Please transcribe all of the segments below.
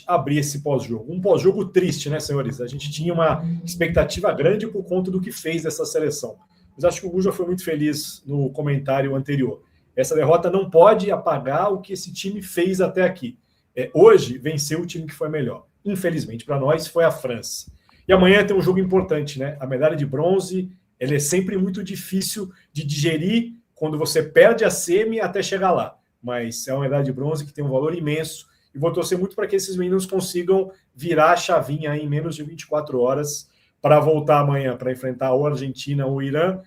abrir esse pós-jogo. Um pós-jogo triste, né, senhores? A gente tinha uma expectativa grande por conta do que fez essa seleção. Mas acho que o Gu já foi muito feliz no comentário anterior. Essa derrota não pode apagar o que esse time fez até aqui. Hoje, venceu o time que foi melhor. Infelizmente, para nós, foi a França. E amanhã tem um jogo importante, né? A medalha de bronze, ela é sempre muito difícil de digerir quando você perde a semi até chegar lá. Mas é uma medalha de bronze que tem um valor imenso. E vou torcer muito para que esses meninos consigam virar a chavinha em menos de 24 horas para voltar amanhã, para enfrentar ou a Argentina ou o Irã,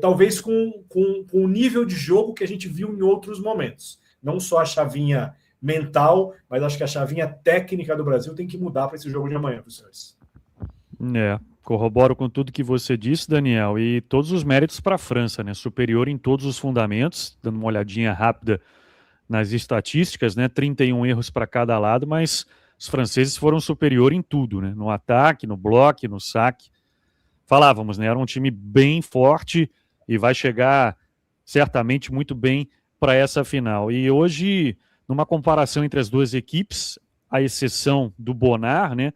talvez com o nível de jogo que a gente viu em outros momentos. Não só a chavinha mental, mas acho que a chavinha técnica do Brasil tem que mudar para esse jogo de amanhã, professores. Corroboro com tudo que você disse, Daniel, e todos os méritos para a França, né? Superior em todos os fundamentos, dando uma olhadinha rápida nas estatísticas, né? 31 erros para cada lado, mas os franceses foram superior em tudo, né? No ataque, no bloco, no saque. Falávamos, né? Era um time bem forte e vai chegar certamente muito bem para essa final. E hoje, numa comparação entre as duas equipes, à exceção do Bonar, né?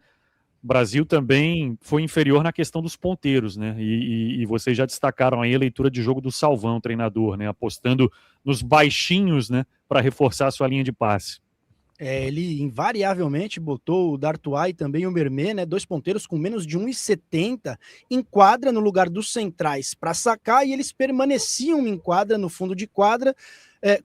O Brasil também foi inferior na questão dos ponteiros, né? E vocês já destacaram aí a leitura de jogo do Salvão, treinador, né? Apostando nos baixinhos, né? Para reforçar a sua linha de passe. Ele invariavelmente botou o D'Artois e também o Mermet, né? Dois ponteiros com menos de 1,70 em quadra no lugar dos centrais para sacar, e eles permaneciam em quadra, no fundo de quadra,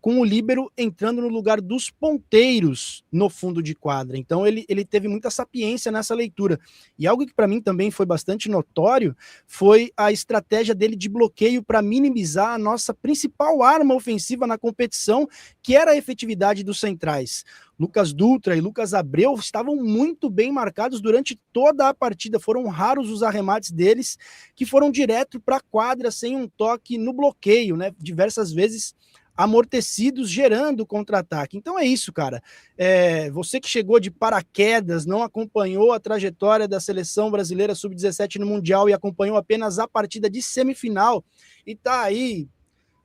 com o líbero entrando no lugar dos ponteiros no fundo de quadra. Então ele teve muita sapiência nessa leitura. E algo que para mim também foi bastante notório foi a estratégia dele de bloqueio para minimizar a nossa principal arma ofensiva na competição, que era a efetividade dos centrais. Lucas Dutra e Lucas Abreu estavam muito bem marcados durante toda a partida. Foram raros os arremates deles que foram direto para a quadra sem um toque no bloqueio, né? Diversas vezes amortecidos, gerando contra-ataque. Então é isso, cara. Você que chegou de paraquedas, não acompanhou a trajetória da seleção brasileira sub-17 no Mundial e acompanhou apenas a partida de semifinal e tá aí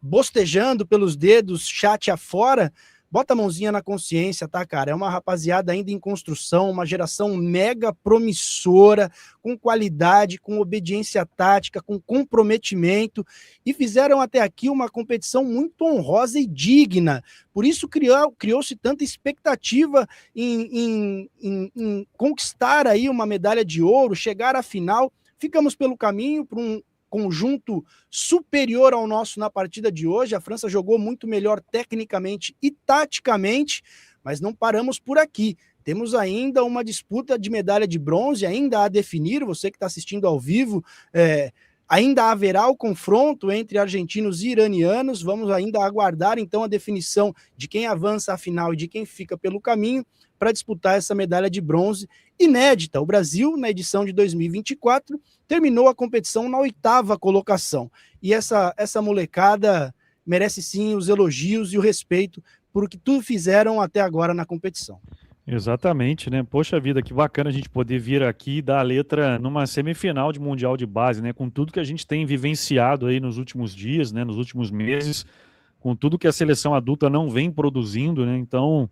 bostejando pelos dedos, chat afora, bota a mãozinha na consciência, tá, cara? É uma rapaziada ainda em construção, uma geração mega promissora, com qualidade, com obediência tática, com comprometimento, e fizeram até aqui uma competição muito honrosa e digna. Por isso criou-se tanta expectativa em conquistar aí uma medalha de ouro, chegar à final. Ficamos pelo caminho para um conjunto superior ao nosso na partida de hoje. A França jogou muito melhor tecnicamente e taticamente, mas não paramos por aqui. Temos ainda uma disputa de medalha de bronze, ainda a definir. Você que está assistindo ao vivo, ainda haverá o confronto entre argentinos e iranianos. Vamos ainda aguardar, então, a definição de quem avança à final e de quem fica pelo caminho para disputar essa medalha de bronze inédita. O Brasil, na edição de 2024, terminou a competição na 8ª colocação. E essa molecada merece sim os elogios e o respeito por o que tudo fizeram até agora na competição. Exatamente, né? Poxa vida, que bacana a gente poder vir aqui e dar a letra numa semifinal de Mundial de Base, né? Com tudo que a gente tem vivenciado aí nos últimos dias, né? Nos últimos meses, com tudo que a seleção adulta não vem produzindo, né? Então,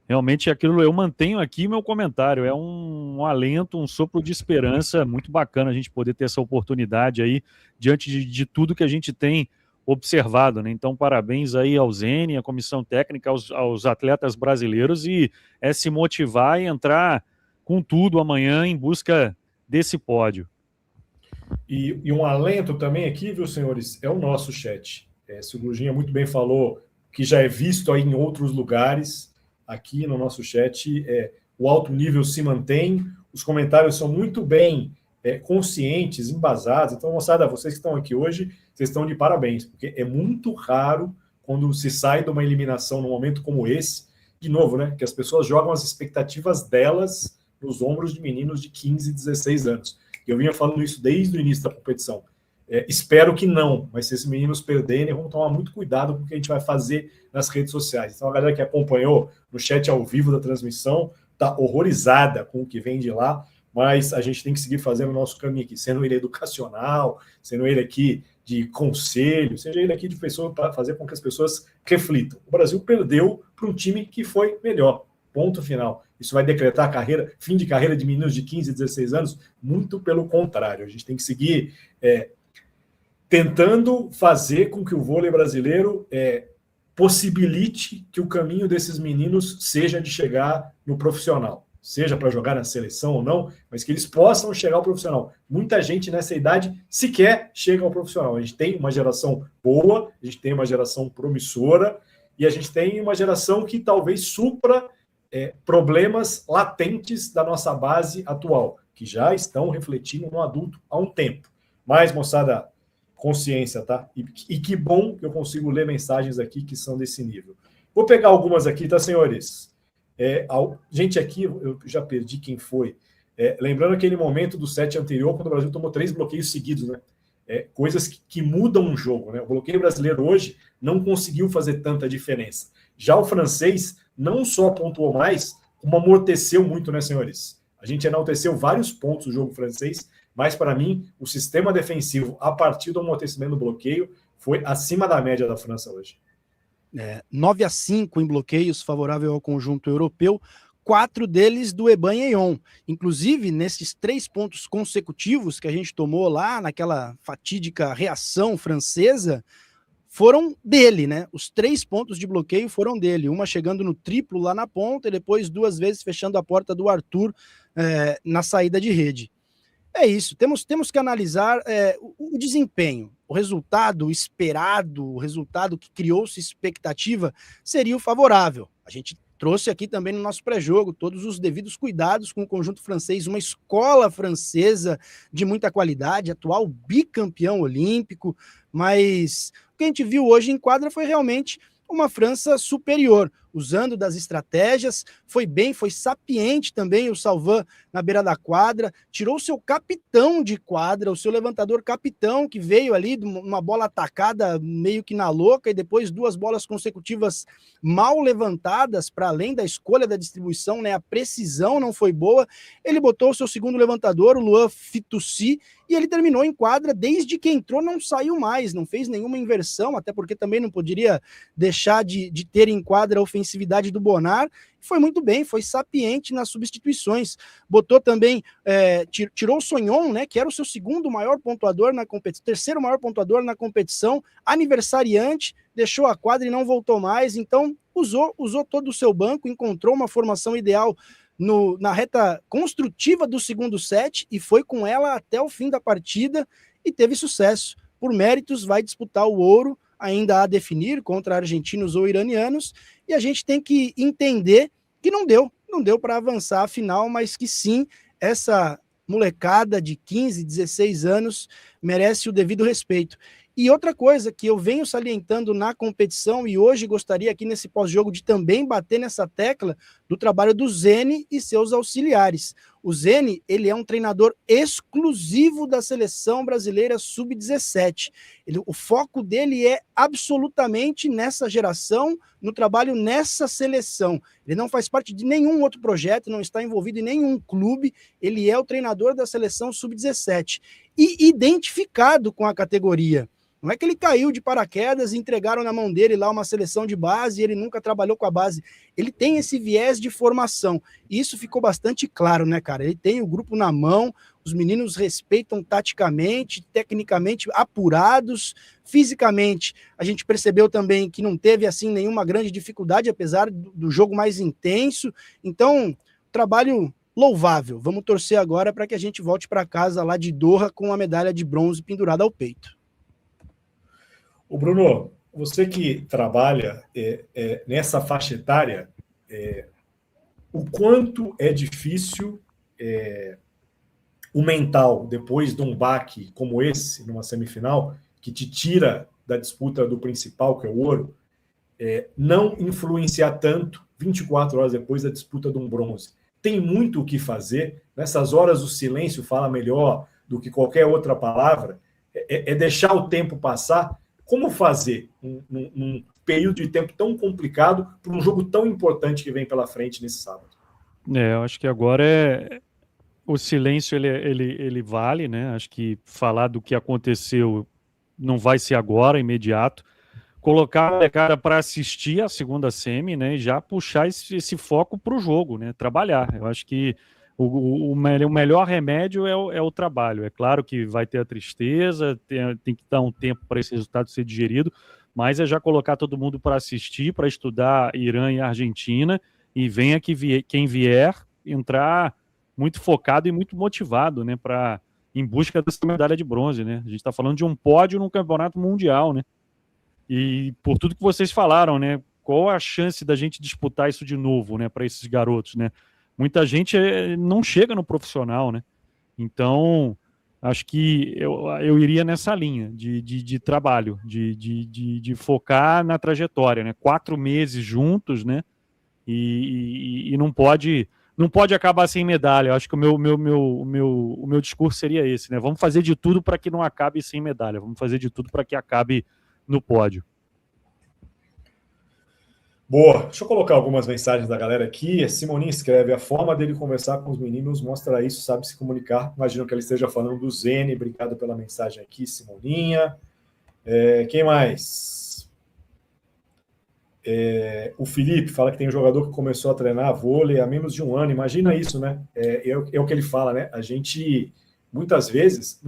realmente aquilo, eu mantenho aqui meu comentário, é um alento, um sopro de esperança, muito bacana a gente poder ter essa oportunidade aí, diante de tudo que a gente tem observado, né? Então, parabéns aí ao Zene, à comissão técnica, aos atletas brasileiros, e se motivar e entrar com tudo amanhã em busca desse pódio. E um alento também aqui, viu, senhores, é o nosso chat. Se o Gurginha muito bem falou, que já é visto aí em outros lugares, aqui no nosso chat, o alto nível se mantém, os comentários são muito bem conscientes, embasados. Então, moçada, vocês que estão aqui hoje, vocês estão de parabéns, porque é muito raro quando se sai de uma eliminação num momento como esse, de novo, né, que as pessoas jogam as expectativas delas nos ombros de meninos de 15, 16 anos. Eu vinha falando isso desde o início da competição. Espero que não, mas se esses meninos perderem, vamos tomar muito cuidado com o que a gente vai fazer nas redes sociais. Então, a galera que acompanhou no chat ao vivo da transmissão está horrorizada com o que vem de lá, mas a gente tem que seguir fazendo o nosso caminho aqui, sendo ele educacional, sendo ele aqui de conselho, seja ele aqui de pessoa para fazer com que as pessoas reflitam. O Brasil perdeu para um time que foi melhor. ponto final. Isso vai decretar fim de carreira de meninos de 15, 16 anos? Muito pelo contrário. A gente tem que seguir tentando fazer com que o vôlei brasileiro possibilite que o caminho desses meninos seja de chegar no profissional, seja para jogar na seleção ou não, mas que eles possam chegar ao profissional. Muita gente nessa idade sequer chega ao profissional. A gente tem uma geração boa, a gente tem uma geração promissora, e a gente tem uma geração que talvez supra problemas latentes da nossa base atual, que já estão refletindo no adulto há um tempo. Mas, moçada, consciência, tá? E que bom que eu consigo ler mensagens aqui que são desse nível. Vou pegar algumas aqui, tá, senhores? Gente, aqui eu já perdi quem foi. Lembrando aquele momento do set anterior, quando o Brasil tomou 3 bloqueios seguidos, né? Coisas que mudam o jogo, né? O bloqueio brasileiro hoje não conseguiu fazer tanta diferença. Já o francês não só pontuou mais, como amorteceu muito, né, senhores? A gente enalteceu vários pontos do jogo francês, mas para mim, o sistema defensivo, a partir do amortecimento do bloqueio, foi acima da média da França hoje. 9-5 em bloqueios, favorável ao conjunto europeu, 4 deles do Eban Eon. Inclusive, nesses 3 pontos consecutivos que a gente tomou lá, naquela fatídica reação francesa, foram dele, né? Os 3 pontos de bloqueio foram dele, uma chegando no triplo lá na ponta e depois 2 vezes fechando a porta do Arthur na saída de rede. É isso, temos que analisar o desempenho, o resultado esperado, o resultado que criou-se expectativa seria o favorável. A gente trouxe aqui também no nosso pré-jogo todos os devidos cuidados com o conjunto francês, uma escola francesa de muita qualidade, atual bicampeão olímpico, mas o que a gente viu hoje em quadra foi realmente uma França superior, usando das estratégias, foi bem, foi sapiente também o Salvan na beira da quadra, tirou o seu capitão de quadra, o seu levantador capitão, que veio ali de uma bola atacada meio que na louca, e depois 2 bolas consecutivas mal levantadas, para além da escolha da distribuição, né, a precisão não foi boa, ele botou o seu segundo levantador, o Luan Fitoussi, e ele terminou em quadra, desde que entrou não saiu mais, não fez nenhuma inversão, até porque também não poderia deixar de ter em quadra a ofensividade do Bonar. Foi muito bem, foi sapiente nas substituições, botou também, tirou o Sonhon, né, que era o seu segundo maior pontuador na competição, terceiro maior pontuador na competição, aniversariante, deixou a quadra e não voltou mais, então usou todo o seu banco, encontrou uma formação ideal na reta construtiva do segundo set e foi com ela até o fim da partida e teve sucesso. Por méritos, vai disputar o ouro, ainda a definir contra argentinos ou iranianos, e a gente tem que entender que não deu para avançar a final, mas que sim, essa molecada de 15, 16 anos merece o devido respeito. E outra coisa que eu venho salientando na competição, e hoje gostaria aqui nesse pós-jogo de também bater nessa tecla, do trabalho do Zene e seus auxiliares. O Zene, ele é um treinador exclusivo da seleção brasileira sub-17. O foco dele é absolutamente nessa geração, no trabalho nessa seleção. Ele não faz parte de nenhum outro projeto, não está envolvido em nenhum clube, ele é o treinador da seleção sub-17. E identificado com a categoria. Não é que ele caiu de paraquedas e entregaram na mão dele lá uma seleção de base e ele nunca trabalhou com a base. Ele tem esse viés de formação. E isso ficou bastante claro, né, cara? Ele tem o grupo na mão, os meninos respeitam taticamente, tecnicamente apurados, fisicamente. A gente percebeu também que não teve, assim, nenhuma grande dificuldade, apesar do jogo mais intenso. Então, trabalho louvável. Vamos torcer agora para que a gente volte para casa lá de Doha com a medalha de bronze pendurada ao peito. Ô Bruno, você que trabalha nessa faixa etária, o quanto é difícil o mental, depois de um baque como esse, numa semifinal, que te tira da disputa do principal, que é o ouro, não influenciar tanto 24 horas depois da disputa de um bronze. Tem muito o que fazer. Nessas horas o silêncio fala melhor do que qualquer outra palavra. Deixar o tempo passar. Como fazer num período de tempo tão complicado para um jogo tão importante que vem pela frente nesse sábado? Eu acho que agora o silêncio ele vale, né? Acho que falar do que aconteceu não vai ser agora, imediato. colocar a molecada para assistir a segunda semi, né, e já puxar esse foco para o jogo, né, trabalhar. Eu acho que o melhor remédio é o trabalho. É claro que vai ter a tristeza, tem que dar um tempo para esse resultado ser digerido, mas é já colocar todo mundo para assistir, para estudar Irã e Argentina, e venha quem vier entrar muito focado e muito motivado, né, em busca dessa medalha de bronze, né? A gente está falando de um pódio num campeonato mundial, né? E por tudo que vocês falaram, né? Qual a chance da gente disputar isso de novo, né? Para esses garotos, né? Muita gente não chega no profissional, né? Então, acho que eu iria nessa linha de trabalho, de focar na trajetória, né? 4 meses juntos, né? E não pode acabar sem medalha. Eu acho que o meu discurso seria esse, né? Vamos fazer de tudo para que não acabe sem medalha. Vamos fazer de tudo para que acabe no pódio. Boa, deixa eu colocar algumas mensagens da galera aqui. Simoninha escreve: a forma dele conversar com os meninos mostra isso, sabe se comunicar. Imagino que ele esteja falando do Zene. Obrigado pela mensagem aqui, Simoninha. Quem mais? O Felipe fala que tem um jogador que começou a treinar vôlei há menos de um ano. Imagina isso, né? É o que ele fala, né? A gente, muitas vezes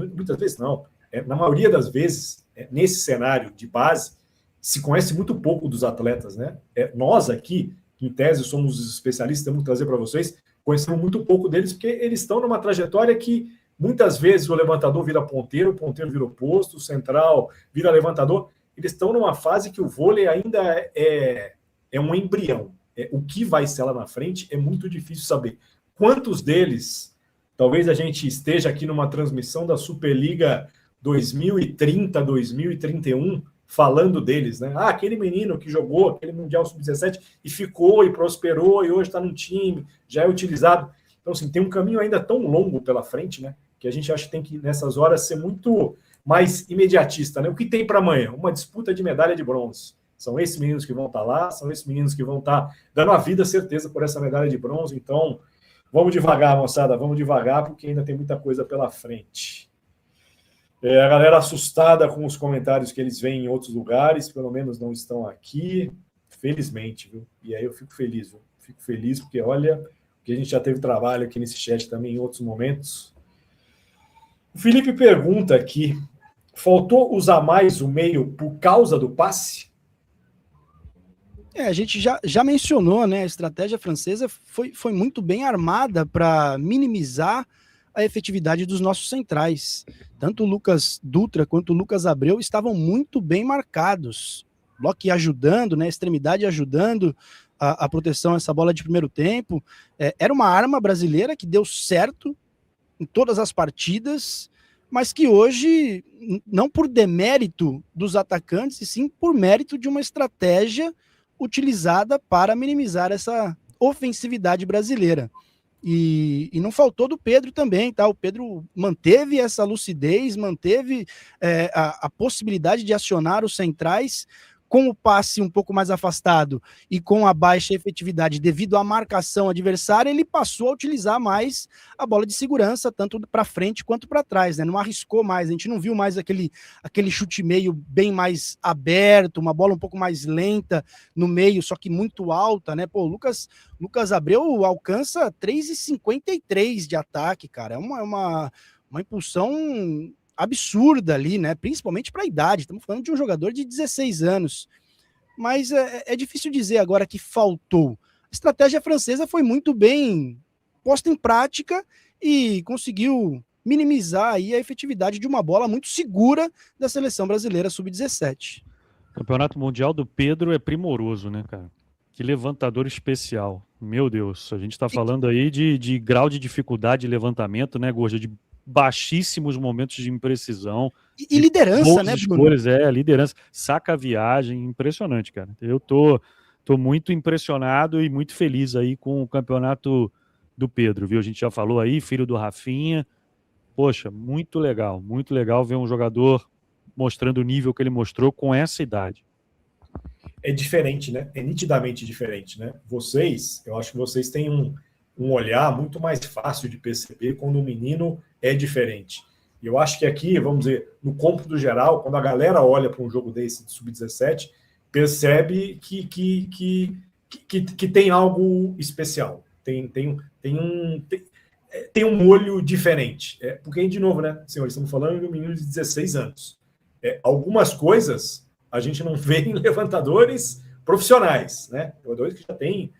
não, na maioria das vezes, nesse cenário de base, se conhece muito pouco dos atletas, né? Nós aqui, em tese, somos os especialistas, temos que trazer para vocês, conhecemos muito pouco deles, porque eles estão numa trajetória que muitas vezes o levantador vira ponteiro, o ponteiro vira oposto, o central vira levantador. Eles estão numa fase que o vôlei ainda é um embrião. O que vai ser lá na frente é muito difícil saber. Quantos deles, talvez a gente esteja aqui numa transmissão da Superliga 2030, 2031, falando deles, né? Aquele menino que jogou aquele Mundial Sub-17 e ficou e prosperou e hoje está no time, já é utilizado. Então, assim, tem um caminho ainda tão longo pela frente, né? Que a gente acha que tem que, nessas horas, ser muito mais imediatista, né? O que tem para amanhã? Uma disputa de medalha de bronze. São esses meninos que vão estar lá, são esses meninos que vão estar dando a vida, certeza, por essa medalha de bronze. Então, vamos devagar, moçada, vamos devagar, porque ainda tem muita coisa pela frente. A galera assustada com os comentários que eles veem em outros lugares, pelo menos não estão aqui, felizmente, viu? E aí eu fico feliz, viu? Fico feliz porque, olha, que a gente já teve trabalho aqui nesse chat também em outros momentos. O Felipe pergunta aqui: faltou usar mais o meio por causa do passe? A gente já mencionou, né? A estratégia francesa foi muito bem armada para minimizar a efetividade dos nossos centrais. Tanto o Lucas Dutra quanto o Lucas Abreu estavam muito bem marcados. Bloque ajudando, né? Extremidade ajudando a proteção a essa bola de primeiro tempo. Era uma arma brasileira que deu certo em todas as partidas, mas que hoje, não por demérito dos atacantes, e sim por mérito de uma estratégia utilizada para minimizar essa ofensividade brasileira. E não faltou do Pedro também, tá? O Pedro manteve essa lucidez, manteve a possibilidade de acionar os centrais com o passe um pouco mais afastado e com a baixa efetividade devido à marcação adversária, ele passou a utilizar mais a bola de segurança, tanto para frente quanto para trás, né? Não arriscou mais, a gente não viu mais aquele chute meio bem mais aberto, uma bola um pouco mais lenta no meio, só que muito alta, né? Pô, o Lucas Abreu alcança 3,53 de ataque, cara, é uma impulsão absurda ali, né? Principalmente para a idade. Estamos falando de um jogador de 16 anos. Mas é difícil dizer agora que faltou. A estratégia francesa foi muito bem posta em prática e conseguiu minimizar aí a efetividade de uma bola muito segura da seleção brasileira sub-17. O Campeonato Mundial do Pedro é primoroso, né, cara? Que levantador especial. Meu Deus, a gente está falando aí de grau de dificuldade de levantamento, né, Gorja? De baixíssimos momentos de imprecisão. E liderança, né, Bruno? Escolhas, liderança. Saca a viagem, impressionante, cara. Eu tô muito impressionado e muito feliz aí com o campeonato do Pedro, viu? A gente já falou aí, filho do Rafinha. Poxa, muito legal ver um jogador mostrando o nível que ele mostrou com essa idade. É diferente, né? É nitidamente diferente, né? Eu acho que vocês têm um olhar muito mais fácil de perceber quando o menino é diferente. E eu acho que aqui, vamos dizer, no cômputo geral, quando a galera olha para um jogo desse de sub-17, percebe que tem algo especial, tem um molho diferente. Porque, de novo, né, senhores, estamos falando de um menino de 16 anos. Algumas coisas a gente não vê em levantadores profissionais, né? Levantadores que já têm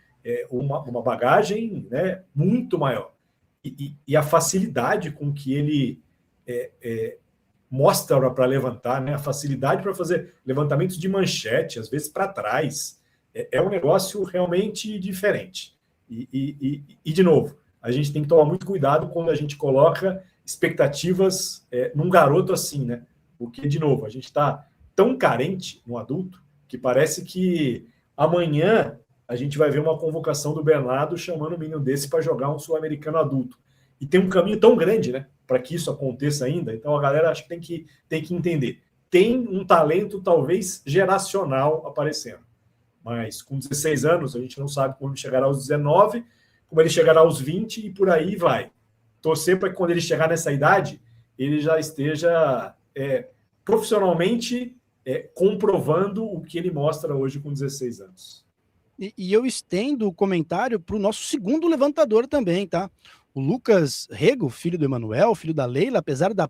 uma bagagem, né, muito maior. E a facilidade com que ele mostra para levantar, né, a facilidade para fazer levantamentos de manchete, às vezes para trás, é um negócio realmente diferente. E, de novo, a gente tem que tomar muito cuidado quando a gente coloca expectativas num garoto assim, né? Porque, de novo, a gente está tão carente no adulto que parece que amanhã a gente vai ver uma convocação do Bernardo chamando um menino desse para jogar um sul-americano adulto. E tem um caminho tão grande, né, para que isso aconteça ainda. Então a galera acho que tem que entender. Tem um talento talvez geracional aparecendo. Mas com 16 anos a gente não sabe como ele chegará aos 19, como ele chegará aos 20 e por aí vai. Torcer para que quando ele chegar nessa idade, ele já esteja profissionalmente comprovando o que ele mostra hoje com 16 anos. E eu estendo o comentário para o nosso segundo levantador também, tá? O Lucas Rego, filho do Emanuel, filho da Leila, apesar da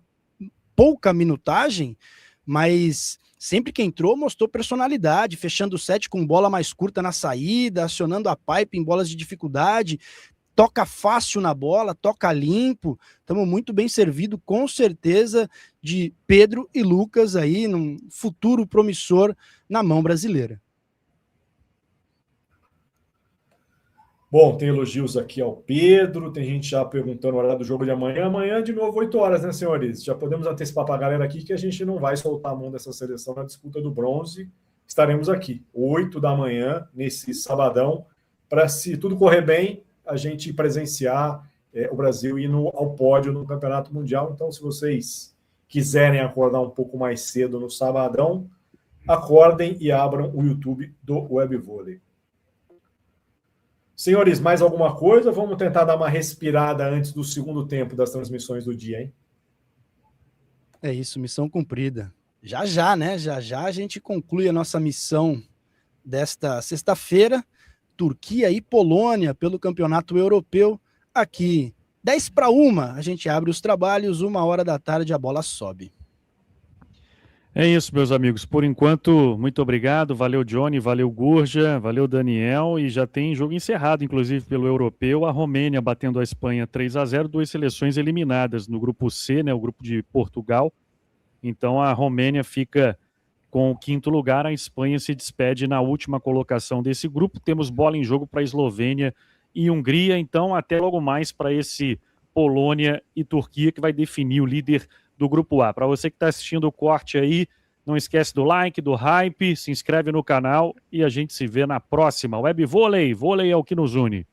pouca minutagem, mas sempre que entrou mostrou personalidade, fechando o set com bola mais curta na saída, acionando a pipe em bolas de dificuldade, toca fácil na bola, toca limpo. Estamos muito bem servidos, com certeza, de Pedro e Lucas aí, num futuro promissor na mão brasileira. Bom, tem elogios aqui ao Pedro, tem gente já perguntando o horário do jogo de amanhã. Amanhã, de novo, 8 horas, né, senhores? Já podemos antecipar para a galera aqui que a gente não vai soltar a mão dessa seleção na disputa do bronze. Estaremos aqui, 8 da manhã, nesse sabadão, para, se tudo correr bem, a gente presenciar o Brasil indo ao pódio no Campeonato Mundial. Então, se vocês quiserem acordar um pouco mais cedo no sabadão, acordem e abram o YouTube do Webvôlei. Senhores, mais alguma coisa? Vamos tentar dar uma respirada antes do segundo tempo das transmissões do dia, hein? É isso, missão cumprida. Já, né? Já a gente conclui a nossa missão desta sexta-feira. Turquia e Polônia pelo Campeonato Europeu. Aqui, 10:01, a gente abre os trabalhos, 1h da tarde a bola sobe. É isso, meus amigos. Por enquanto, muito obrigado. Valeu, Johnny, valeu, Gurja, valeu, Daniel. E já tem jogo encerrado, inclusive, pelo Europeu. A Romênia batendo a Espanha 3-0, 2 seleções eliminadas no grupo C, né, o grupo de Portugal. Então, a Romênia fica com o 5º lugar. A Espanha se despede na última colocação desse grupo. Temos bola em jogo para a Eslovênia e Hungria. Então, até logo mais para esse Polônia e Turquia, que vai definir o líder do Grupo A. Para você que está assistindo o corte aí, não esquece do like, do hype, se inscreve no canal e a gente se vê na próxima. Webvôlei, vôlei é o que nos une.